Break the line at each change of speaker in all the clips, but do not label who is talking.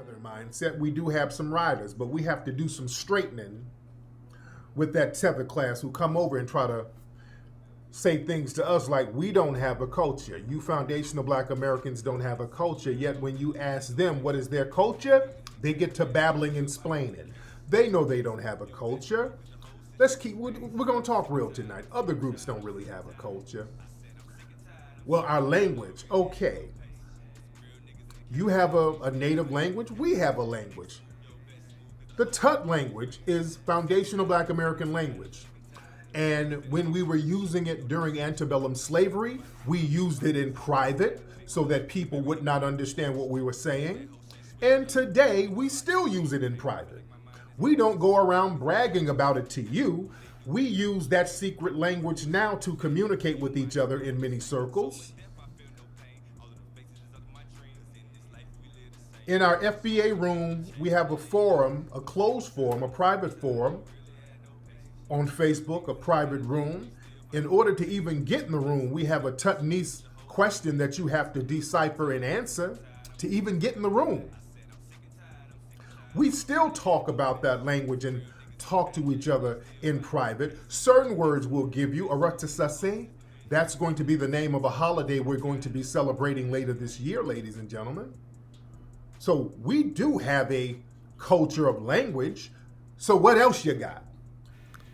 their mindset. We do have some riders, but we have to do some straightening with that tether class who come over and try to say things to us like we don't have a culture. You foundational Black Americans don't have a culture, yet when you ask them what is their culture, they get to babbling and splaining. They know they don't have a culture. We're going to talk real tonight. Other groups don't really have a culture. Well, our language, okay. You have a native language, we have a language. The Tut language is foundational Black American language. And when we were using it during antebellum slavery, we used it in private so that people would not understand what we were saying. And today, we still use it in private. We don't go around bragging about it to you. We use that secret language now to communicate with each other in many circles. In our FBA room, we have a forum, a closed forum, a private forum on Facebook, a private room. In order to even get in the room, we have a Tutnese question that you have to decipher and answer to even get in the room. We still talk about that language and talk to each other in private. Certain words we'll give you, Aratasase. That's going to be the name of a holiday we're going to be celebrating later this year, ladies and gentlemen. So we do have a culture of language. So what else you got?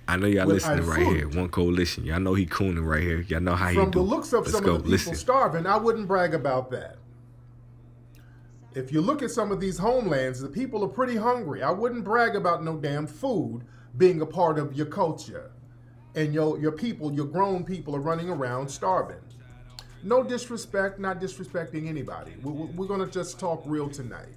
I know y'all listening right here. One coalition. Y'all know he cooning right here. Y'all know how he do.
From the looks of some of the people starving, I wouldn't brag about that. If you look at some of these homelands, the people are pretty hungry. I wouldn't brag about no damn food being a part of your culture. And your people, your grown people are running around starving. No disrespect, not disrespecting anybody. We're going to just talk real tonight.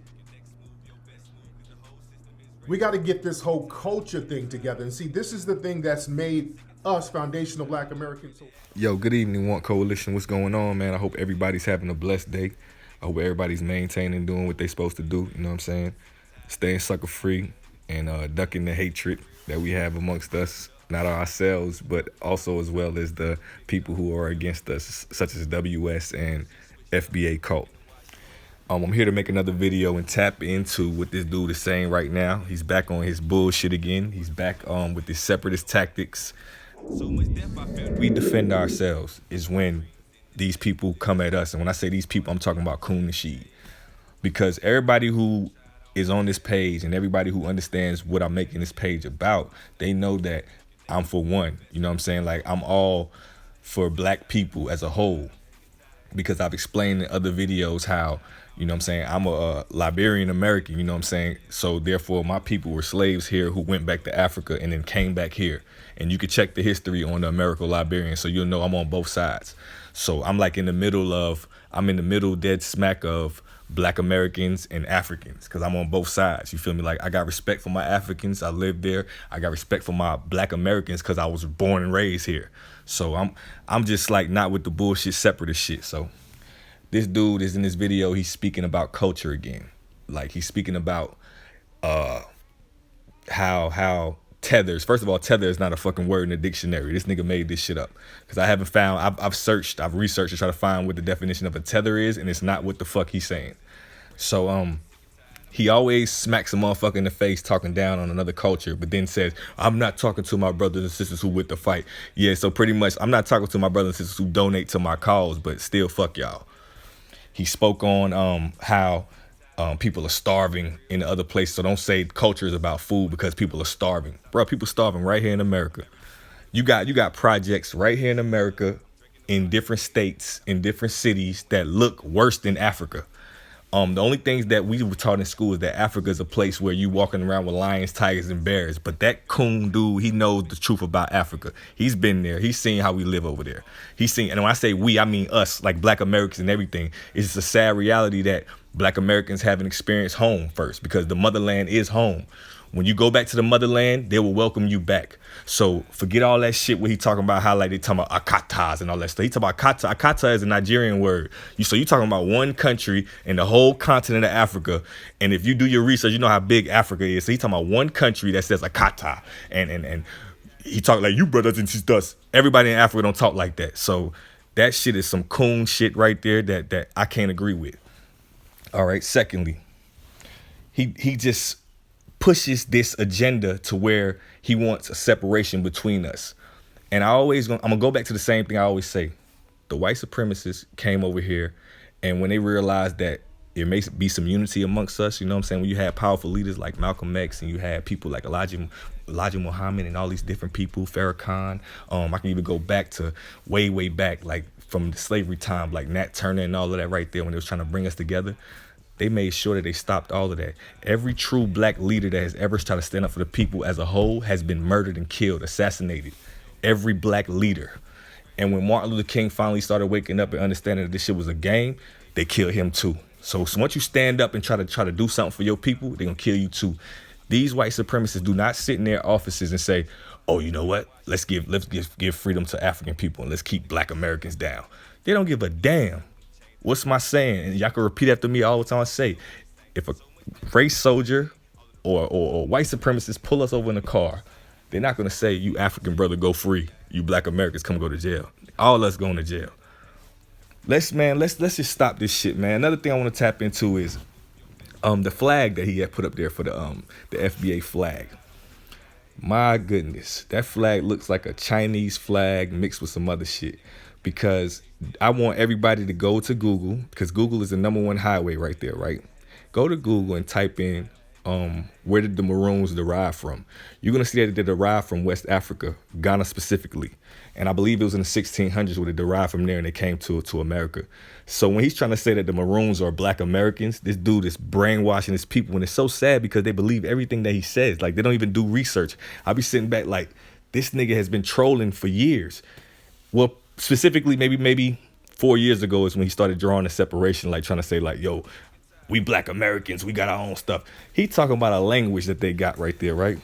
We got to get this whole culture thing together. And see, this is the thing that's made us foundational Black Americans.
Yo, good evening, One Coalition. What's going on, man? I hope everybody's having a blessed day. I hope everybody's maintaining, doing what they're supposed to do. You know what I'm saying? Staying sucker free and ducking the hatred that we have amongst us. Not ourselves, but also as well as the people who are against us, such as WS and FBA cult. I'm here to make another video and tap into what this dude is saying right now. He's back on his bullshit again. He's back with his separatist tactics. We defend ourselves is when these people come at us. And when I say these people, I'm talking about coon nasheed. Because everybody who is on this page and everybody who understands what I'm making this page about, they know that I'm for one. You know what I'm saying? Like, I'm all for Black people as a whole. Because I've explained in other videos how, you know what I'm saying, I'm a Liberian American, you know what I'm saying? So therefore, my people were slaves here who went back to Africa and then came back here. And you can check the history on the Americo-Liberian, so you'll know I'm on both sides. So I'm like in the middle dead smack of Black Americans and Africans, because I'm on both sides. You feel me? Like, I got respect for my Africans. I lived there. I got respect for my Black Americans because I was born and raised here. So I'm just like not with the bullshit separatist shit. So this dude is in this video. He's speaking about culture again. Like, he's speaking about how tethers. First of all, tether is not a fucking word in the dictionary. This nigga made this shit up because I haven't found. I've researched to try to find what the definition of a tether is, and it's not what the fuck he's saying. So he always smacks a motherfucker in the face talking down on another culture, but then says, I'm not talking to my brothers and sisters who with the fight. Yeah, so pretty much I'm not talking to my brothers and sisters who donate to my cause, but still fuck y'all. He spoke on how people are starving in the other places. So don't say culture is about food because people are starving. Bro, people starving right here in America. You got projects right here in America in different states, in different cities that look worse than Africa. The only things that we were taught in school is that Africa is a place where you walking around with lions, tigers, and bears. But that coon dude, he knows the truth about Africa. He's been there. He's seen how we live over there. He's seen, and when I say we, I mean us, like Black Americans and everything. It's a sad reality that Black Americans haven't experienced home first, because the motherland is home. When you go back to the motherland, they will welcome you back. So forget all that shit where he talking about how like they talking about akatas and all that stuff. He talking about akata. Akata is a Nigerian word. So you talking about one country in the whole continent of Africa. And if you do your research, you know how big Africa is. So he talking about one country that says akata. And he talking like, you brothers and sisters. Everybody in Africa don't talk like that. So that shit is some coon shit right there that I can't agree with. All right. Secondly, he just pushes this agenda to where he wants a separation between us. And I'm gonna go back to the same thing I always say. The white supremacists came over here, and when they realized that it may be some unity amongst us, you know what I'm saying? When you had powerful leaders like Malcolm X, and you had people like Elijah Muhammad, and all these different people, Farrakhan. I can even go back to way back, like from the slavery time, like Nat Turner and all of that right there, when they was trying to bring us together. They made sure that they stopped all of that. Every true black leader that has ever tried to stand up for the people as a whole has been murdered and killed, assassinated. Every black leader. And when Martin Luther King finally started waking up and understanding that this shit was a game, they killed him too. So once you stand up and try to do something for your people, they're gonna kill you too. These white supremacists do not sit in their offices and say, "Oh, you know what? Let's give freedom to African people and let's keep black Americans down." They don't give a damn. What's my saying? And y'all can repeat after me all the time. I say, if a race soldier or white supremacists pull us over in a car, they're not gonna say, "You African brother, go free. You black Americans, come go to jail." All us going to jail. Let's just stop this shit, man. Another thing I want to tap into is the flag that he had put up there for the FBA flag. My goodness, that flag looks like a Chinese flag mixed with some other shit. Because I want everybody to go to Google, because Google is the #1 highway right there, right? Go to Google and type in where did the Maroons derive from? You're gonna see that they derived from West Africa, Ghana specifically. And I believe it was in the 1600s where they derived from there and they came to America. So when he's trying to say that the Maroons are black Americans, this dude is brainwashing his people. And it's so sad because they believe everything that he says. Like, they don't even do research. I'll be sitting back like, this nigga has been trolling for years. Well, specifically, maybe 4 years ago is when he started drawing a separation, like trying to say like, yo, we black Americans, we got our own stuff. He talking about a language that they got right there, right?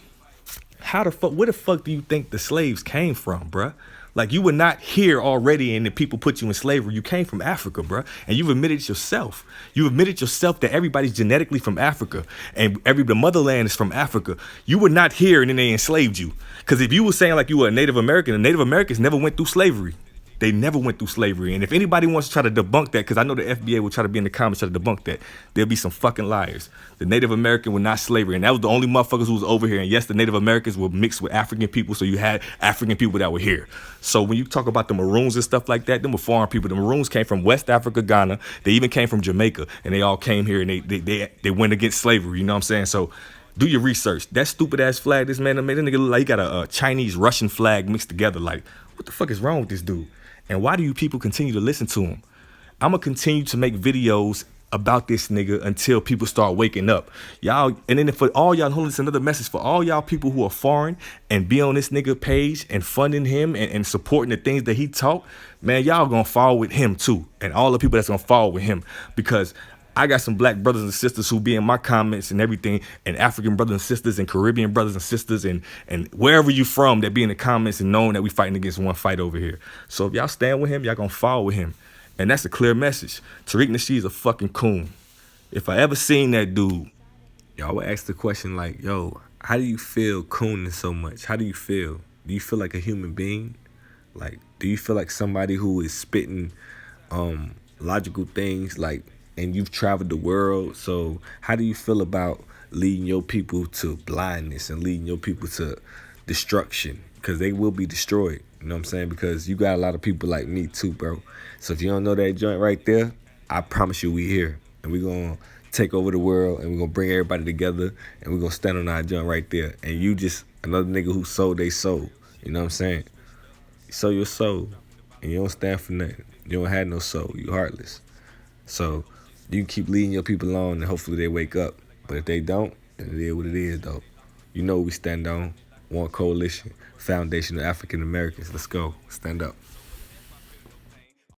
Where the fuck do you think the slaves came from, bruh? Like, you were not here already and the people put you in slavery. You came from Africa, bruh. And you've admitted yourself. You admitted yourself that everybody's genetically from Africa and the motherland is from Africa. You were not here and then they enslaved you. Because if you were saying like you were a Native American, the Native Americans never went through slavery. They never went through slavery. And if anybody wants to try to debunk that, because I know the FBA will try to be in the comments try to debunk that, there'll be some fucking liars. The Native American were not slavery. And that was the only motherfuckers who was over here. And yes, the Native Americans were mixed with African people. So you had African people that were here. So when you talk about the Maroons and stuff like that, them were foreign people. The Maroons came from West Africa, Ghana. They even came from Jamaica. And they all came here and they went against slavery. You know what I'm saying? So do your research. That stupid ass flag this man made, that nigga look like he got a Chinese Russian flag mixed together. Like, what the fuck is wrong with this dude? And why do you people continue to listen to him? I'm going to continue to make videos about this nigga until people start waking up. Y'all, and then for all y'all, hold this another message for all y'all people who are foreign and be on this nigga page and funding him and supporting the things that he taught, man, y'all going to fall with him too. And all the people that's going to fall with him, because I got some black brothers and sisters who be in my comments and everything, and African brothers and sisters and Caribbean brothers and sisters and wherever you from that be in the comments and knowing that we fighting against one fight over here. So if y'all stand with him, y'all gonna fall with him. And that's a clear message. Tariq Nasheed is a fucking coon. If I ever seen that dude, y'all would ask the question like, yo, how do you feel cooning so much? How do you feel? Do you feel like a human being? Like, do you feel like somebody who is spitting logical things, like, and you've traveled the world? So how do you feel about leading your people to blindness and leading your people to destruction? Because they will be destroyed. You know what I'm saying? Because you got a lot of people like me too, bro. So if you don't know that joint right there, I promise you we here. And we're going to take over the world and we're going to bring everybody together and we're going to stand on our joint right there. And you just another nigga who sold they soul. You know what I'm saying? You sold your soul and you don't stand for nothing. You don't have no soul. You heartless. So you can keep leading your people on and hopefully they wake up. But if they don't, then it is what it is, though. You know what we stand on. One coalition, foundation of African Americans. Let's go. Stand up.